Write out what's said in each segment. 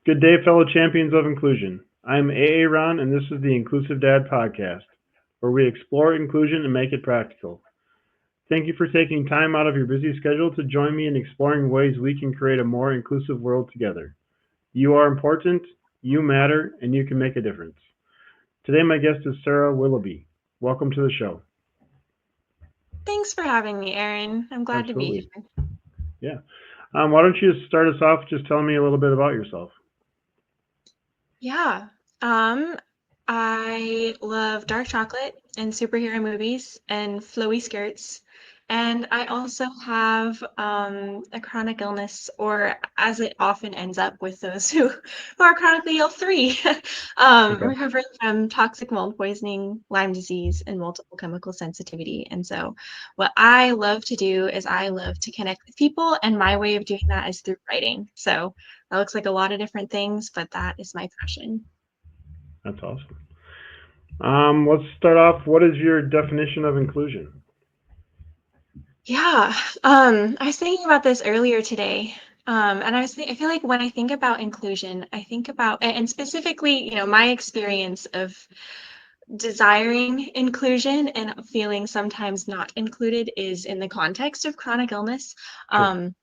Good day, fellow champions of inclusion. I'm AA Ron, and this is the Inclusive Dad Podcast, where we explore inclusion and make it practical. Thank you for taking time out of your busy schedule to join me in exploring ways we can create a more inclusive world together. You are important, you matter, and you can make a difference. Today, my guest is Sara Willoughby. Welcome to the show. Thanks for having me, Erin. I'm glad to be Absolutely. here. Yeah. Why don't you start us off just telling me a little bit about yourself? Yeah. Um, I love dark chocolate and superhero movies and flowy skirts. And I also have a chronic illness, or as it often ends up with those who are chronically ill, three. Okay. Recovering from toxic mold poisoning, Lyme disease, and multiple chemical sensitivity. And so, what I love to do is I love to connect with people, and my way of doing that is through writing. So, that looks like a lot of different things, but that is my passion. That's awesome. Let's start off. What is your definition of inclusion? Yeah, I was thinking about this earlier today. And I feel like when I think about inclusion, I think about, and specifically, my experience of desiring inclusion and feeling sometimes not included is in the context of chronic illness. Sure. Um,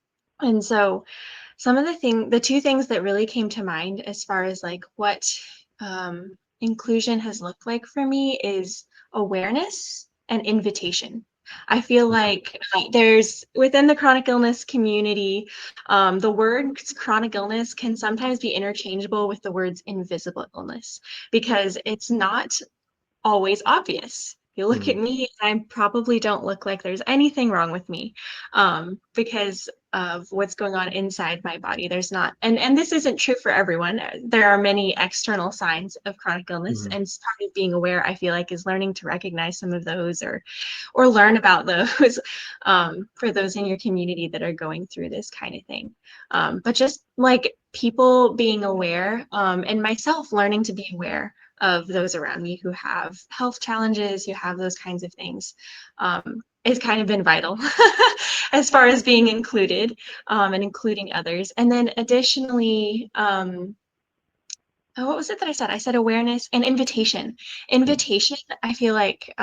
and so the two things that really came to mind as far as like what inclusion has looked like for me is awareness and invitation. I feel Okay. like there's within the chronic illness community, the words chronic illness can sometimes be interchangeable with the words invisible illness because it's not always obvious. You look Hmm. at me, I probably don't look like there's anything wrong with me, because of what's going on inside my body. There's not, and this isn't true for everyone. There are many external signs of chronic illness, Hmm. and part of being aware, I feel like, is learning to recognize some of those, or learn about those, for those in your community that are going through this kind of thing. But just like people being aware, and myself learning to be aware of those around me who have health challenges, who have those kinds of things, has kind of been vital as far as being included, and including others. And then additionally, what was it that I said? I said awareness and invitation. Yeah. Invitation, I feel like,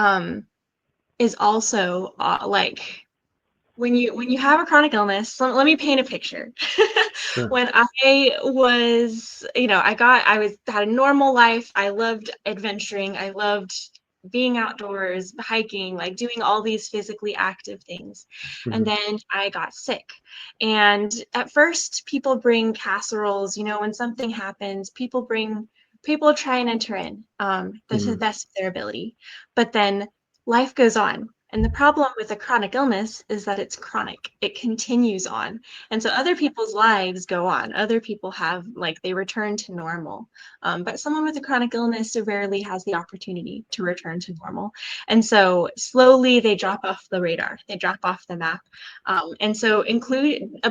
is also like when you have a chronic illness, let me paint a picture. Sure. When I was, I was had a normal life. I loved adventuring. I loved being outdoors, hiking, like doing all these physically active things. And Hmm. then I got sick. And at first, people bring casseroles, when something happens, people try and enter in, to the Hmm. best of their ability. But then life goes on. And the problem with a chronic illness is that it's chronic. It continues on. And so other people's lives go on. Other people have, like, they return to normal. But someone with a chronic illness rarely has the opportunity to return to normal. And so slowly they drop off the radar, they drop off the map. And so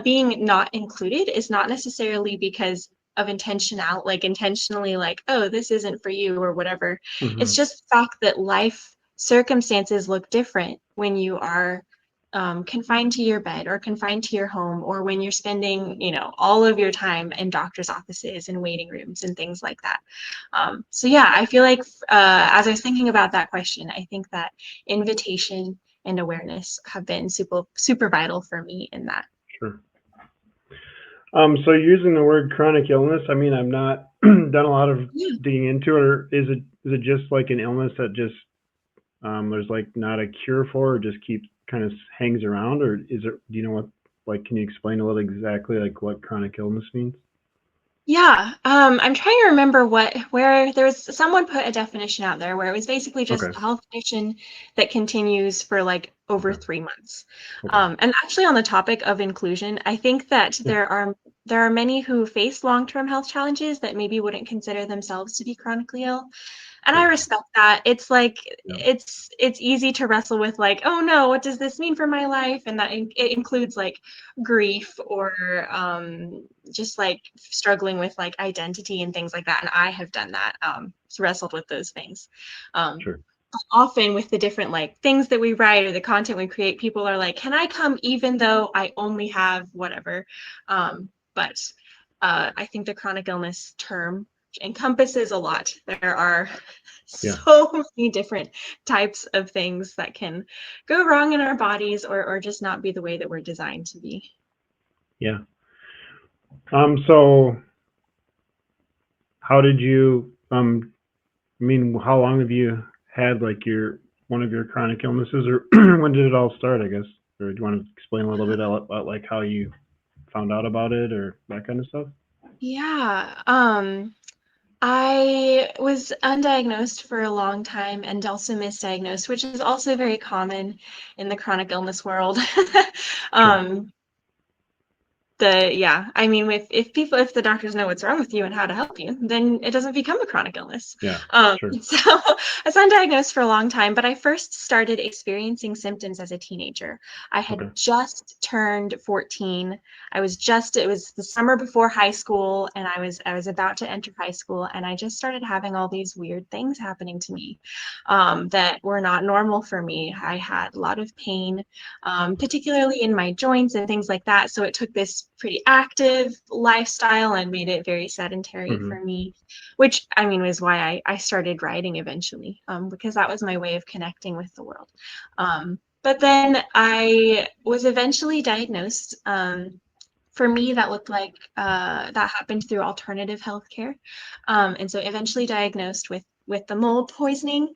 being not included is not necessarily because of intentional, like intentionally, like, oh, this isn't for you or whatever. It's Hmm. just the fact that life circumstances look different when you are, confined to your bed or confined to your home, or when you're spending, all of your time in doctor's offices and waiting rooms and things like that. So yeah, I feel like, as I was thinking about that question, I think that invitation and awareness have been super, super vital for me in that. Sure. So using the word chronic illness, I mean, I've not done a lot of Yeah. digging into it, or is it just like an illness that just there's like not a cure for, or just keeps kind of hangs around, or is it? Do you know what? Like, can you explain a little exactly like what chronic illness means? Yeah, I'm trying to remember where there was someone put a definition out there where it was basically just Okay. a health condition that continues for like over Okay. 3 months. Okay. And actually, on the topic of inclusion, I think that Yeah. there are many who face long-term health challenges that maybe wouldn't consider themselves to be chronically ill, and I Sure. respect that. It's like Yeah. it's easy to wrestle with, like, oh no, what does this mean for my life? And that it includes like grief, or just like struggling with like identity and things like that. And I have done that, wrestled with those things. Um, Sure. Often with the different like things that we write or the content we create, people are like, can I come even though I only have whatever? But I think the chronic illness term encompasses a lot. There are Yeah. so many different types of things that can go wrong in our bodies, or just not be the way that we're designed to be. Yeah. So how did you, I mean, how long have you had like one of your chronic illnesses, or when did it all start, I guess? Or do you want to explain a little bit about like how you found out about it or that kind of stuff? Yeah. I was undiagnosed for a long time and also misdiagnosed, which is also very common in the chronic illness world. Sure. um, I mean, if the doctors know what's wrong with you and how to help you, then it doesn't become a chronic illness. Yeah. Sure. So I was undiagnosed for a long time, but I first started experiencing symptoms as a teenager. I had Okay. just turned 14. It was the summer before high school, and I was about to enter high school, and I just started having all these weird things happening to me, that were not normal for me. I had a lot of pain, particularly in my joints and things like that. So it took this pretty active lifestyle and made it very sedentary Mm-hmm. for me, which I mean was why I started writing eventually, because that was my way of connecting with the world. But then I was eventually diagnosed. For me, that looked like that happened through alternative healthcare, and so eventually diagnosed with the mold poisoning.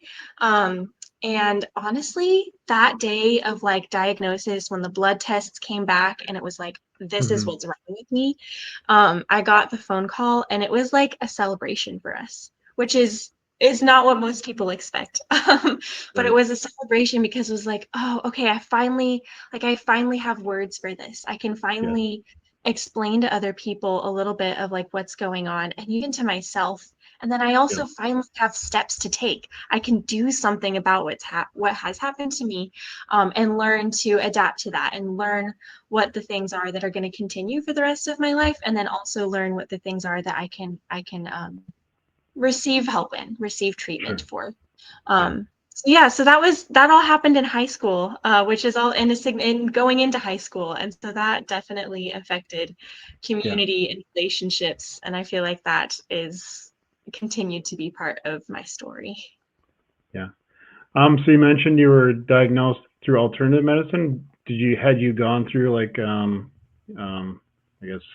And honestly, that day of like diagnosis, when the blood tests came back and it was like, this is Mm-hmm. what's wrong with me, I got the phone call and it was like a celebration for us, which is not what most people expect. But it Right. was a celebration because it was like, oh, okay, I finally have words for this. I can Yes. finally explain to other people a little bit of like what's going on, and even to myself. And then I Yeah. also finally have steps to take. I can do something about what has happened to me, and learn to adapt to that, and learn what the things are that are going to continue for the rest of my life, and then also learn what the things are that I can receive help in, receive treatment Sure. for. Yeah. So yeah, so that all happened in high school, which is all in going into high school, and so that definitely affected Yeah. community and relationships, and I feel like that is continued to be part of my story. Yeah. So you mentioned you were diagnosed through alternative medicine. Had you gone through like I guess,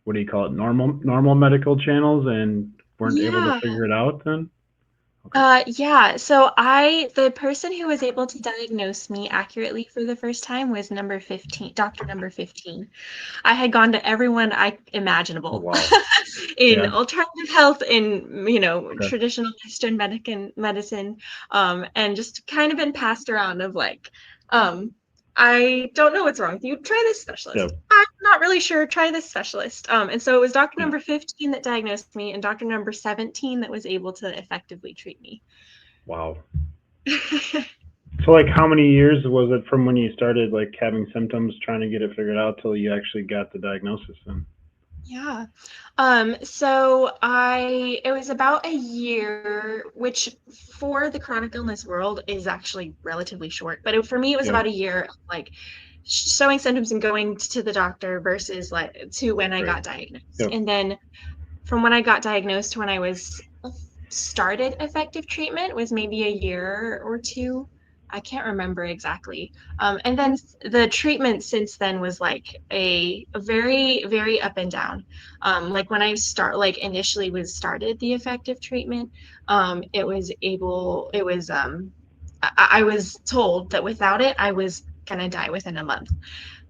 what do you call it, normal medical channels, and weren't able to Yeah. figure it out then? Okay. Yeah, so the person who was able to diagnose me accurately for the first time was number 15, Doctor number 15. I had gone to everyone Oh imaginable wow. in Yeah. alternative health, in, Okay. traditional Western medicine, and just kind of been passed around of like, um, I don't know what's wrong with you. Try this Yeah. specialist. I'm not really sure. Try this specialist. And so it was Doctor Yeah. number 15 that diagnosed me, and Doctor number 17 that was able to effectively treat me. Wow. So like, how many years was it from when you started like having symptoms, trying to get it figured out, till you actually got the diagnosis then? Yeah. It was about a year, which for the chronic illness world is actually relatively short, but for me, it was Yeah. about a year of like showing symptoms and going to the doctor versus like to when I Right. got diagnosed. Yep. And then from when I got diagnosed to when I was started effective treatment was maybe a year or two. I can't remember exactly. And then the treatment since then was like a very, very up and down. Like when like initially was started the effective treatment, I was told that without it, I was gonna die within a month,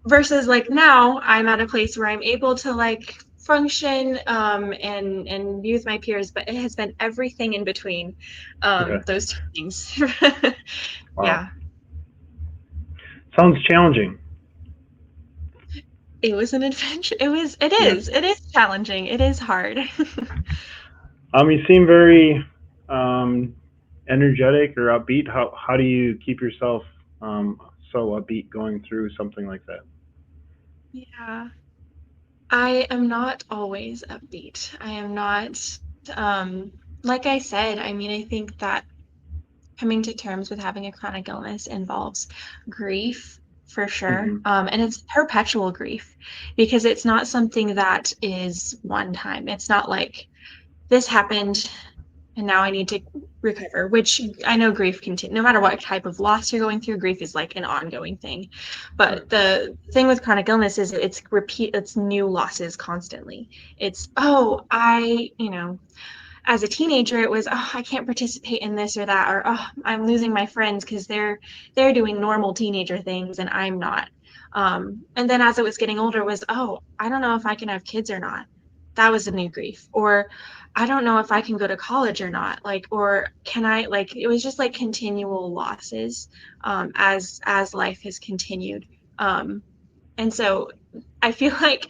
versus like now I'm at a place where I'm able to like function, and be with my peers, but it has been everything in between, Okay. those two things. Wow. Yeah, Sounds challenging. it was an adventure. Yeah. It is challenging, it is hard. You seem very um, energetic or upbeat. How do you keep yourself um, so upbeat going through something like that? Yeah, I am not always upbeat. I am not, um like I said, I mean, I think that coming to terms with having a chronic illness involves grief, for sure. Mm-hmm. And it's perpetual grief because it's not something that is one time. It's not like this happened and now I need to recover, which I know grief continue no matter what type of loss you're going through, grief is like an ongoing thing. Right. But the thing with chronic illness is it's new losses constantly. It's, oh, as a teenager, it was, oh, I can't participate in this or that, or oh, I'm losing my friends because they're doing normal teenager things and I'm not. And then as it was getting older, was, oh, I don't know if I can have kids or not. That was a new grief. Or I don't know if I can go to college or not. Like, or can I, like, it was just like continual losses as life has continued. And so I feel like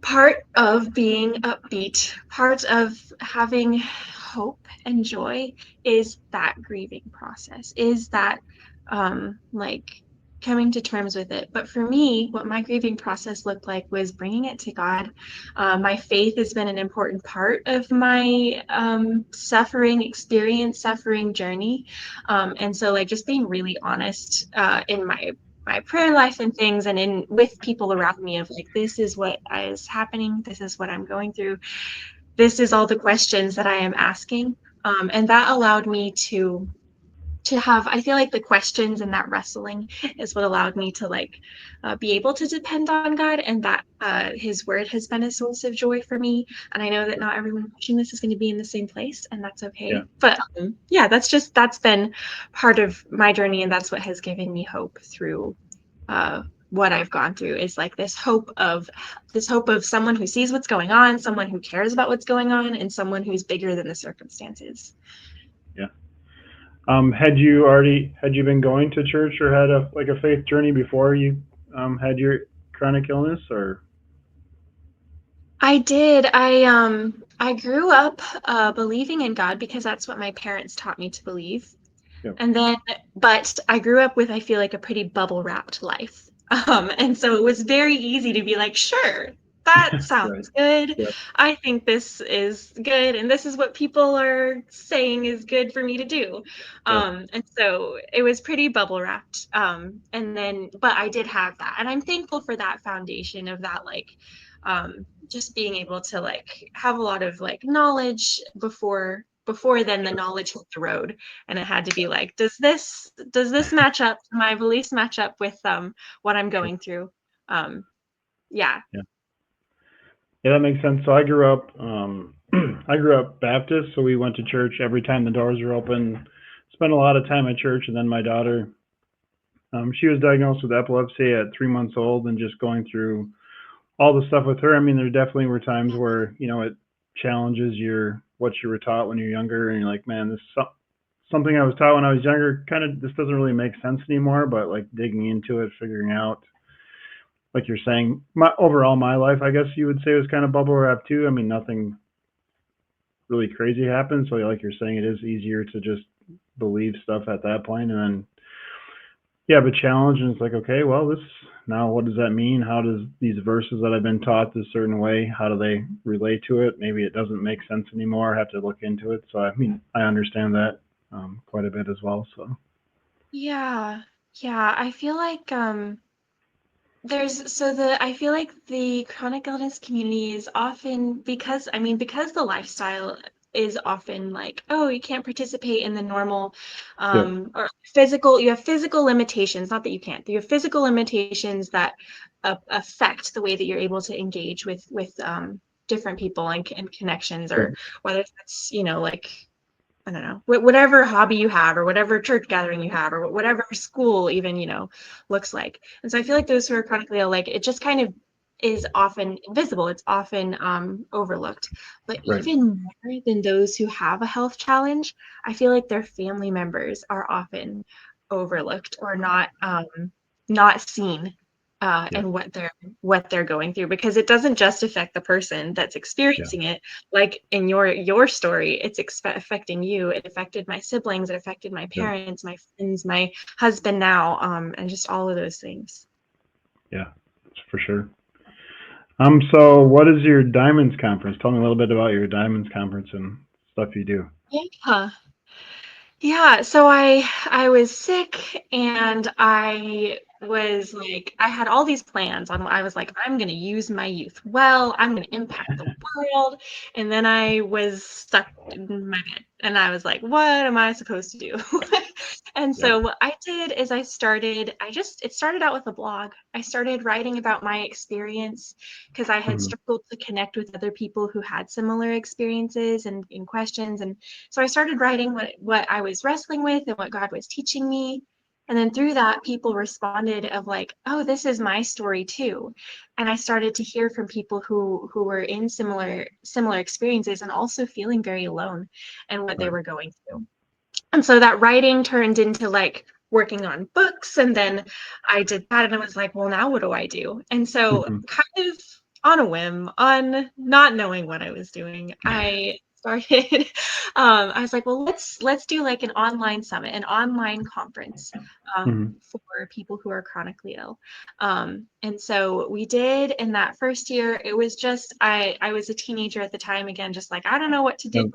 part of being upbeat, part of having hope and joy is that grieving process, is that like coming to terms with it. But for me, what my grieving process looked like was bringing it to God. My faith has been an important part of my suffering experience, suffering journey. And so like just being really honest in my prayer life and things and in with people around me of like, this is what is happening, this is what I'm going through, this is all the questions that I am asking, and that allowed me to have, I feel like the questions and that wrestling is what allowed me to like be able to depend on God, and that his word has been a source of joy for me. And I know that not everyone watching this is going to be in the same place, and that's Yeah. okay. But yeah, that's been part of my journey, and that's what has given me hope through uh, what I've gone through, is like this hope of someone who sees what's going on, someone who cares about what's going on, and someone who's bigger than the circumstances. Yeah. Had you been going to church or had a faith journey before you had your chronic illness or? I did. I grew up believing in God because that's what my parents taught me to believe. Yeah. And then, but I grew up with, I feel like, a pretty bubble wrapped life. And so it was very easy to be like, sure, that Right. sounds good. Yeah. I think this is good. And this is what people are saying is good for me to do. Yeah. And so it was pretty bubble wrapped. And then, but I did have that. And I'm thankful for that foundation of that, like, just being able to like have a lot of like knowledge before then the Sure. knowledge hit the road, and it had to be like, does this match up, my beliefs match up with what I'm Sure. going through. um yeah. Yeah. Yeah, that makes sense. So I grew up I grew up Baptist, so we went to church every time the doors were open. Spent a lot of time at church, and then my daughter, she was diagnosed with epilepsy at 3 months old, and just going through all the stuff with her. I mean, there definitely were times where it challenges what you were taught when you're younger, and you're like, man, something I was taught when I was younger. Kind of, this doesn't really make sense anymore. But like digging into it, figuring out, like you're saying, my life, I guess you would say, was kind of bubble wrap too. I mean, nothing really crazy happened. So like you're saying, it is easier to just believe stuff at that point, and then yeah, but challenge, and it's like, okay, well, this now, what does that mean? How does these verses that I've been taught this certain way, how do they relate to it? Maybe it doesn't make sense anymore. I have to look into it. So I mean, I understand that quite a bit as well. So Yeah, yeah, I feel like I feel like the chronic illness community is often, because the lifestyle is often like, oh, you can't participate in the normal yeah, or you have physical limitations, not that you can't, you have physical limitations that affect the way that you're able to engage with different people and connections, right, or whether that's, like, I don't know, whatever hobby you have, or whatever church gathering you have, or whatever school even, looks like. And so I feel like those who are chronically ill, like, it just kind of is often invisible. It's often overlooked. But right, even more than those who have a health challenge, I feel like their family members are often overlooked or not seen, yeah, and what they're going through, because it doesn't just affect the person that's yeah, experiencing it. Like in your story, it's affecting you. It affected my siblings, it affected my yeah, parents, my friends, my husband now, and just all of those things. yeah, for sure. So what is your Diamonds conference? Tell me a little bit about your Diamonds conference and stuff you do. Yeah, so I was sick, and I was like, I had all these plans on, I was like, I'm going to use my youth well, I'm going to impact the world. And then I was stuck in my bed and I was like, what am I supposed to do? And Yep. so what I did is it started out with a blog. I started writing about my experience because I had Mhm. struggled to connect with other people who had similar experiences and questions. And so I started writing what I was wrestling with and what God was teaching me. And then through that, people responded of like, oh, this is my story too. And I started to hear from people who were in similar experiences and also feeling very alone in what they Right. were going through. And so that writing turned into like working on books. And then I did that and I was like, well, now what do I do? And so Mhm. kind of on a whim, on not knowing what I was doing, I started I was like, well, let's do like an online summit, an online conference Mhm. for people who are chronically ill. And so we did in that first year, it was just I was a teenager at the time, again, just like I don't know what to do.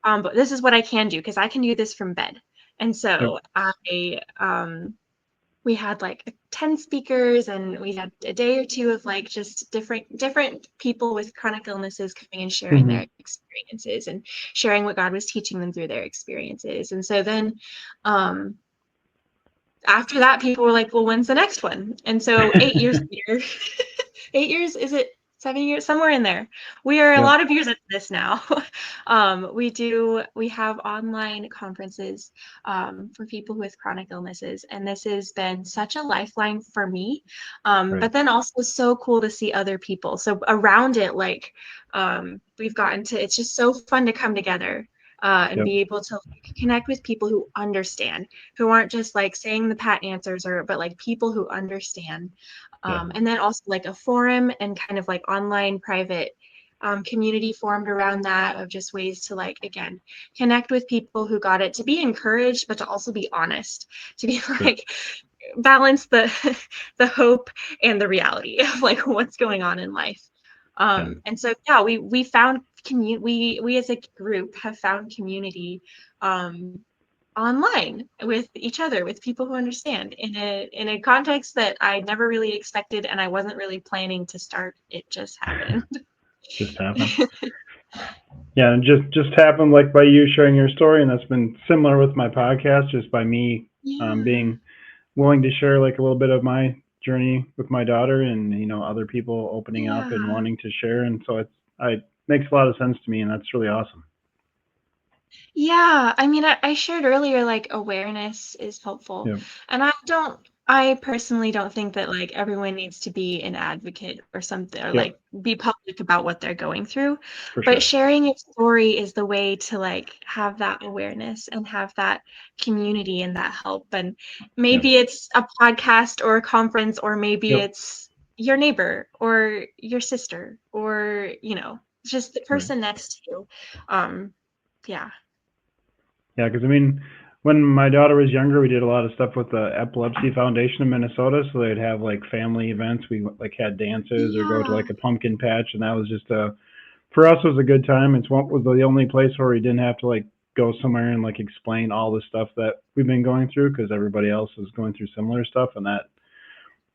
Yep. But this is what I can do because I can do this from bed. And Yep. so we had like 10 speakers and we had a day or two of like just different people with chronic illnesses coming and sharing Mhm. their experiences and sharing what God was teaching them through their experiences. And so then um, after that, people were like, well, when's the next one? And so 8 years later, 8 years, is it 7 years? Somewhere in there. We are a Yep. lot of years into this now. We have online conferences for people with chronic illnesses. And this has been such a lifeline for me. Right. But then also so cool to see other people. So around it, like we've gotten to, it's just so fun to come together. And Yep. be able to like, connect with people who understand, who aren't just like saying the pat answers, but like people who understand. Yeah. And then also like a forum and kind of like online private community formed around that of just ways to like, again, connect with people who got it, to be encouraged, but to also be honest, to be Sure. like, balance the the hope and the reality of like what's going on in life. Yeah. And so yeah, we found we as a group have found community um, online with each other, with people who understand in a context that I never really expected and I wasn't really planning to start. It just happened. Just happened. Yeah, and just happened like by you sharing your story, and that's been similar with my podcast, just by me Yeah. being willing to share like a little bit of my journey with my daughter, and other people opening up and Yeah. wanting to share, and so it makes a lot of sense to me, and that's really awesome. Yeah, I mean, I shared earlier, like awareness is helpful. Yeah. And I personally don't think that like everyone needs to be an advocate or something, or Yep. like be public about what they're going through. For But sure. sharing a story is the way to like have that awareness and have that community and that help. And Yep. maybe it's a podcast or a conference, or maybe Yep. it's your neighbor or your sister or, just the Right. person next to you. Um, yeah. Yeah, because I mean, when my daughter was younger, we did a lot of stuff with the Epilepsy Foundation in Minnesota. So they'd have like family events. We like had dances or go to Yeah. like a pumpkin patch, and that was just for us it was a good time. It's what was the only place where we didn't have to like go somewhere and like explain all the stuff that we've been going through because everybody else is going through similar stuff, and that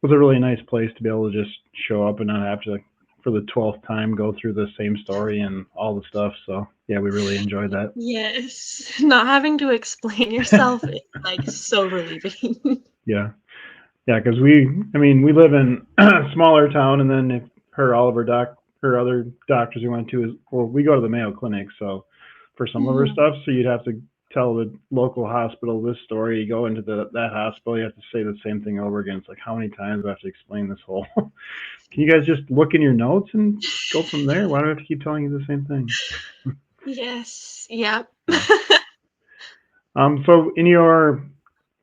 was a really nice place to be able to just show up and not have to like for the 12th time go through the same story and all the stuff. So yeah, we really enjoyed that. Yes. Not having to explain yourself is like so relieving. Yeah. Yeah, because I mean, we live in a smaller town, and then if all of her other doctors we went to is, well, we go to the Mayo Clinic, so for some of her Mhm. stuff, so you'd have to tell the local hospital this story. You go into that hospital, you have to say the same thing over again. It's like, how many times do I have to explain this whole? Can you guys just look in your notes and go from there? Why do I have to keep telling you the same thing? Yes. Yep. Yeah. So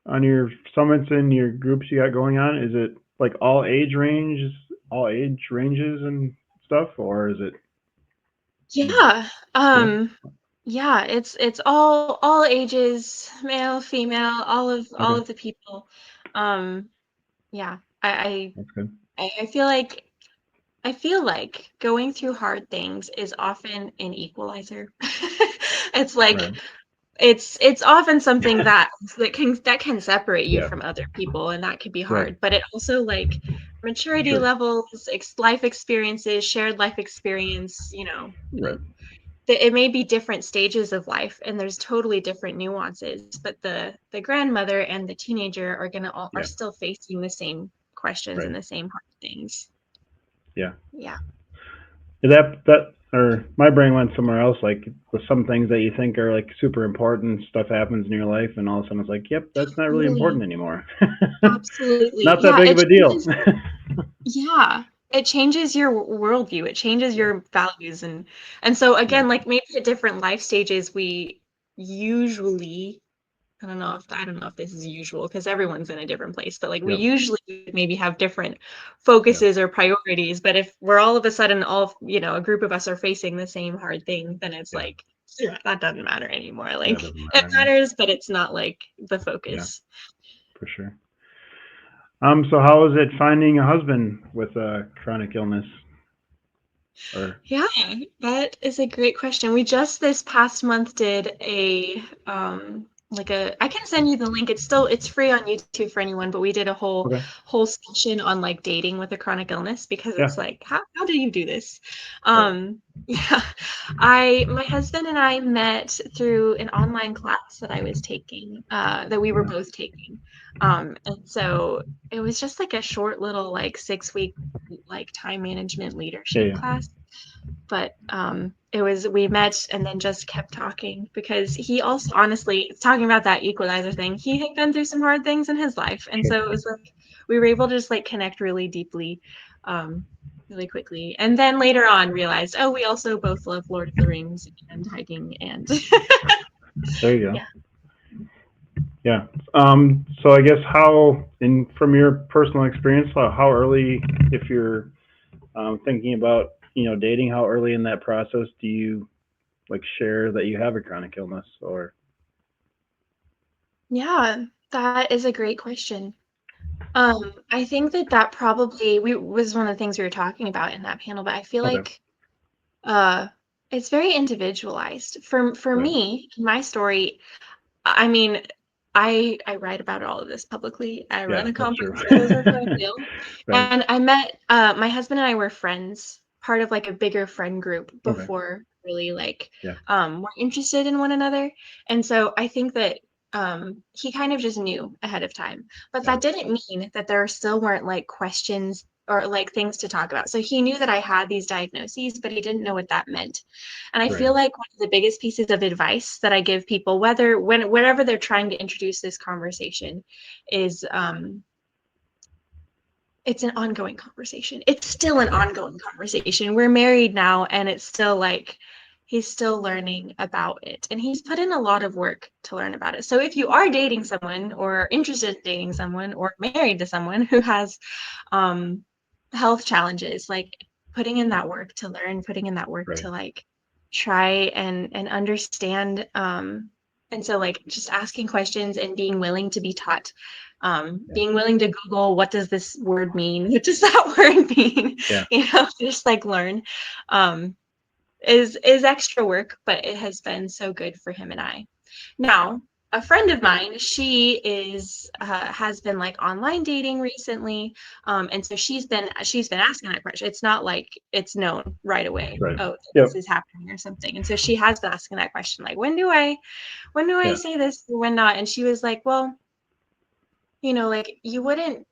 on your summits and your groups you got going on, is it like all age ranges and stuff, or is it? Yeah. Yeah. Yeah, it's all ages, male, female, all Okay, of the people. Um, yeah. I that's good. I I feel like going through hard things is often an equalizer. It's like Right. it's often something that can separate you Yeah. from other people, and that could be Right. hard. But it also, like, maturity Sure. levels, life experiences, shared life experience, Right. it may be different stages of life, and there's totally different nuances, but the grandmother and the teenager are Yeah. still facing the same questions Right. and the same hard things. Yeah. Yeah. That or my brain went somewhere else. Like with some things that you think are like super important, stuff happens in your life, and all of a sudden it's like, yep, that's not really Totally. important anymore. Absolutely. Not that Yeah, big of it a deal. changes. Yeah, it changes your worldview. It changes Yeah. your values, and so Yeah. again, like, maybe at different life stages, we usually, I don't know if this is usual because everyone's in a different place, but like we Yep. usually maybe have different Yeah. focuses or priorities. But if we're all of a sudden a group of us are facing the same hard thing, then it's Yeah. like, yeah, that doesn't matter anymore. Yeah. It Like, doesn't it matter anymore. matters, but it's not like the Yeah. focus. For sure. So how is it finding a husband with a chronic illness? Or Yeah, that is a great question. We just this past month did I can send you the link. It's free on YouTube for anyone, but we did a okay. whole session on like dating with a chronic illness, because Yeah. it's like, how do you do this? Right. Yeah. My husband and I met through an online class that I was taking, that we were Okay. both taking. And so it was just like a short little like 6 week like time management Yeah. leadership Yeah. class. But we met and then just kept talking, because he also, honestly, talking about that equalizer thing, he had been through some hard things in his life, and Sure. so it was like we were able to just like connect really deeply, um really quickly, and then later on realized, oh, we also both love Lord of the Rings and hiking, and There you go. yeah. Yeah. So I guess from your personal experience, how early, if you're thinking about, dating, how early in that process do you like share that you have a chronic illness or? Yeah, that is a great question. I think that probably was one of the things we were talking about in that panel, but I feel Okay. like uh it's very individualized. For Right. me, my story, I mean, I write about all of this publicly. I run Yeah, a that's true. conference because that's what I do. Right. And I met my husband and I were friends, part of like a bigger friend group Okay. before really like Yeah. we're interested in one another. And so I think that he kind of just knew ahead of time. But Yeah. that didn't mean that there still weren't like questions or like things to talk about. So he knew that I had these diagnoses, but he didn't know what that meant. And I Right. feel like one of the biggest pieces of advice that I give people, wherever they're trying to introduce this conversation, is it's an ongoing conversation. It's still an ongoing conversation. We're married now, and it's still like he's still learning about it, and he's put in a lot of work to learn about it. So if you are dating someone or interested in dating someone or married to someone who has um, health challenges, like putting in that work to learn, putting in that work Right. to like try and understand, and so like just asking questions and being willing to be taught, Yeah. being willing to Google, what does this word mean, what does that word mean, Yeah. just like learn, um, is extra work, but it has been so good for him and I. Now, a friend of mine, she has been like online dating recently, and so she's been asking that question. It's not like it's known right away. Right. Oh, this Yep. is happening or something. And so she has been asking that question, like, when do I Yeah. say this or when not? And she was like, well, like you wouldn't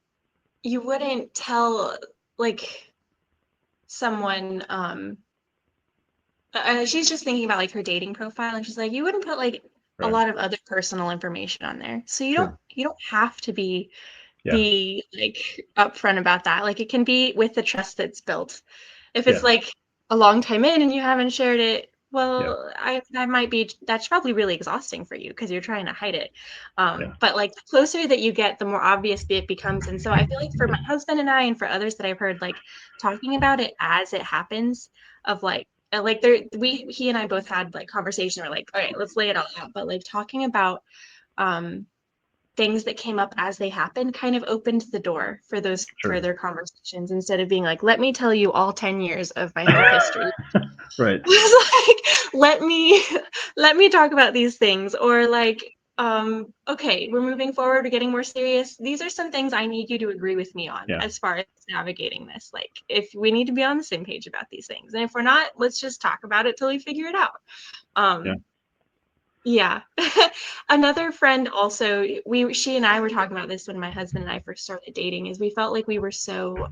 tell like someone, she's just thinking about like her dating profile, and she's like, you wouldn't put like a Right. lot of other personal information on there, so you don't Sure. you don't have to Yeah. be like upfront about that. Like, it can be with the trust that's built. If it's Yeah. like a long time in and you haven't shared it, Yeah. well, that's probably really exhausting for you because you're trying to hide it. Yeah. But like the closer that you get, the more obvious it becomes. And so I feel like for my husband and I, and for others that I've heard, like talking about it as it happens, of like he and I both had like conversation. We're like, all right, let's lay it all out. But like talking about um things that came up as they happened kind of opened the door for those Sure. further conversations, instead of being like, let me tell you all 10 years of my health history. Right. I was let me talk about these things, or like, okay, we're moving forward, we're getting more serious. These are some things I need you to agree with me on as far as navigating this. Like, if we need to be on the same page about these things, and if we're not, let's just talk about it till we figure it out. Yeah. Another friend also, she and I were talking about this when my husband and I first started dating, is we felt like we were so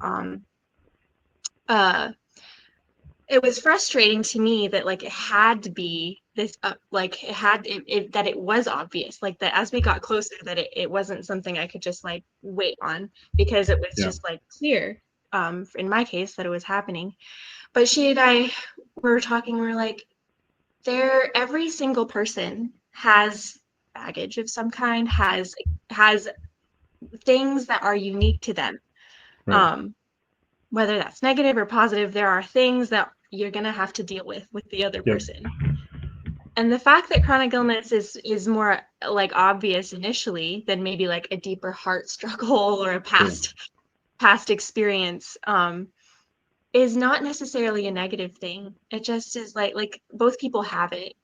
it was frustrating to me that like it had to be this like that it was obvious, like that as we got closer, that it wasn't something I could just like wait on, because it was just like clear in my case that it was happening. But she and I were talking, we're like, every single person has baggage of some kind, has things that are unique to them. Right. Whether that's negative or positive, there are things that you're going to have to deal with the other Yep. person. And the fact that chronic illness is more like obvious initially than maybe like a deeper heart struggle or a past experience is not necessarily a negative thing. It just is like both people have it.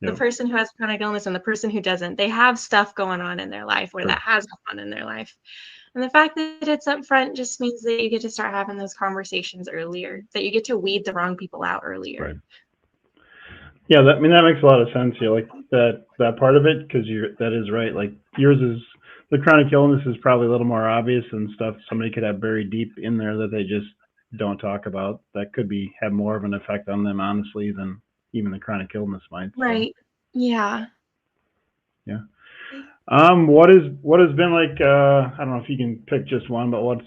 The person who has chronic illness and the person who doesn't, they have stuff going on in their life, or that has gone on in their life. And the fact that it's up front just means that you get to start having those conversations earlier, that you get to weed the wrong people out earlier. Right. Yeah, that makes a lot of sense here, like that part of it, because that is right. Like yours is, the chronic illness is probably a little more obvious and stuff somebody could have buried deep in there that they just don't talk about. That could have more of an effect on them, honestly, than even the chronic illness might. So. Right. Yeah. Yeah. What has been like? I don't know if you can pick just one, but what's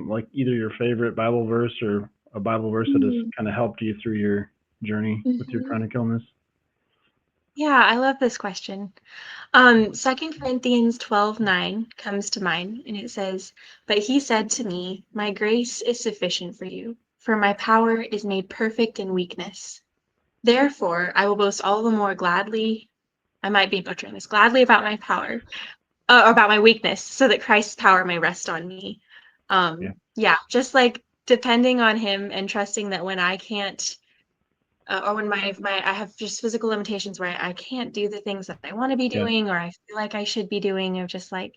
like either your favorite Bible verse or a Bible verse that has kind of helped you through your journey with your chronic illness? Yeah, I love this question. 2 Corinthians 12:9 comes to mind, and it says, "But he said to me, my grace is sufficient for you, for my power is made perfect in weakness. Therefore, I will boast all the more gladly," I might be butchering this, "gladly about my power, about my weakness, so that Christ's power may rest on me." Yeah, just like depending on him and trusting that when I can't, or when I have just physical limitations where I can't do the things that I want to be doing, or I feel like I should be doing, of just like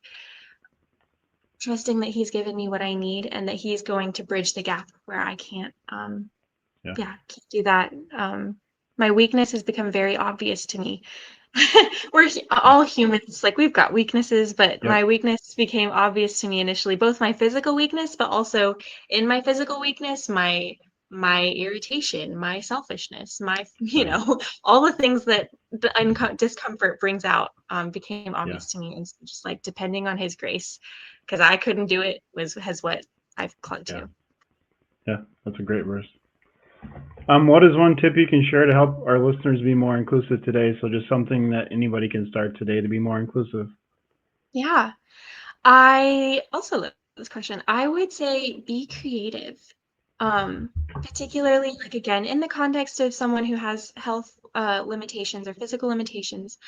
trusting that he's given me what I need and that he's going to bridge the gap where I can't can't do that. My weakness has become very obvious to me. We're all humans, like we've got weaknesses, but my weakness became obvious to me initially, both my physical weakness, but also in my physical weakness, my irritation, my selfishness, my all the things that the discomfort brings out became obvious to me. And so just like depending on his grace, because I couldn't do it, has what I've clung to. Yeah, that's a great verse. What is one tip you can share to help our listeners be more inclusive today? So just something that anybody can start today to be more inclusive. Yeah, I also love this question. I would say be creative, particularly like again in the context of someone who has health limitations or physical limitations.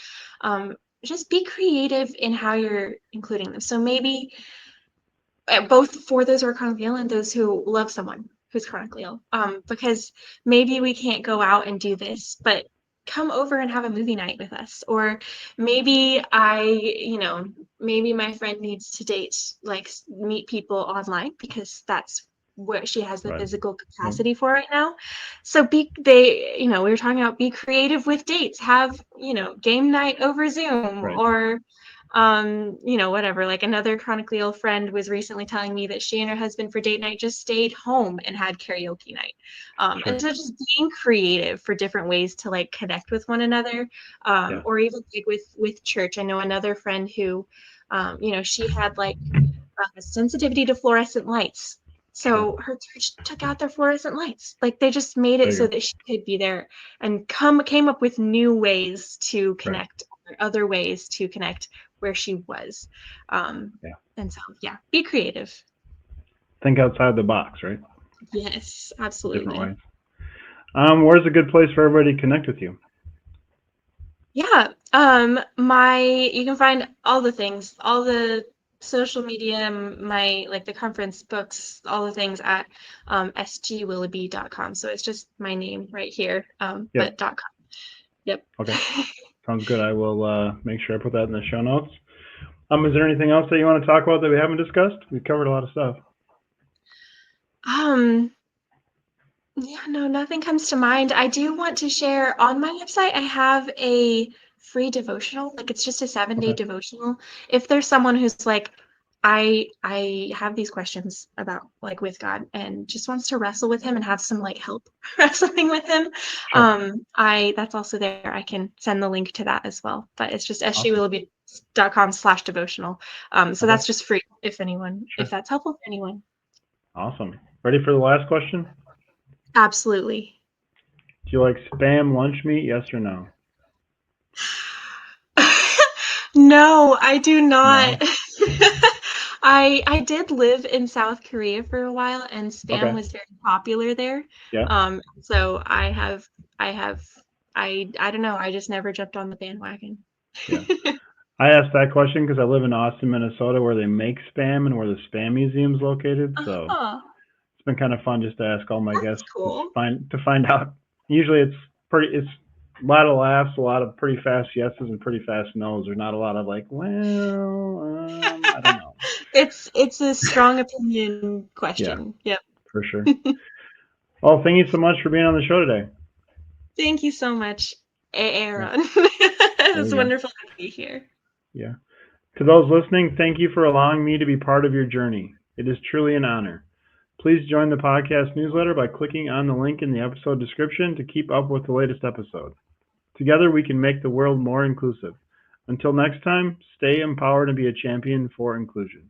Just be creative in how you're including them. So maybe both for those who are chronically ill and those who love someone who's chronically ill, because maybe we can't go out and do this, but come over and have a movie night with us. Or maybe maybe my friend needs to meet people online because that's what she has the physical capacity for right now. So we were talking about be creative with dates, have, game night over Zoom, or whatever. Like another chronically ill friend was recently telling me that she and her husband for date night just stayed home and had karaoke night. And so just being creative for different ways to like connect with one another, or even like with church. I know another friend who, she had like a sensitivity to fluorescent lights. So her church took out their fluorescent lights. Like they just made it so that she could be there and came up with new ways to connect, or other ways to connect where she was. And so, be creative. Think outside the box, right? Yes, absolutely. Different ways. Where's a good place for everybody to connect with you? Yeah. You can find all the things, all the social media, the conference books, all the things at sgwilloughby.com. So it's just my name right here, Yep. but .com. Yep. Okay. Sounds good. I will make sure I put that in the show notes. Is there anything else that you want to talk about that we haven't discussed? We've covered a lot of stuff. Yeah, no, nothing comes to mind. I do want to share on my website, I have a free devotional. Like it's just a 7-day Okay. devotional. If there's someone who's like, I have these questions about like with God and just wants to wrestle with him and have some like help wrestling with him. Sure. That's also there. I can send the link to that as well. But it's just Awesome. sgwilloughby.com/devotional. So Okay. that's just free if Sure. that's helpful for anyone. Awesome. Ready for the last question? Absolutely. Do you like spam lunch meat? Yes or no? No, I do not. No. I did live in South Korea for a while, and spam Okay. was very popular there. Yeah. So I don't know. I just never jumped on the bandwagon. Yeah. I asked that question because I live in Austin, Minnesota, where they make spam and where the spam museum is located. So Oh, it's been kind of fun just to ask all my that's guests cool. to find out. Usually it's a lot of laughs, a lot of pretty fast yeses and pretty fast nos. There's not a lot of like, well, I don't know. It's a strong opinion Yeah, question. Yep. for sure. Well, thank you so much for being on the show today. Thank you so much, Yeah, Aaron. It there was we go. wonderful to be here. Yeah. To those listening, thank you for allowing me to be part of your journey. It is truly an honor. Please join the podcast newsletter by clicking on the link in the episode description to keep up with the latest episode. Together, we can make the world more inclusive. Until next time, stay empowered and be a champion for inclusion.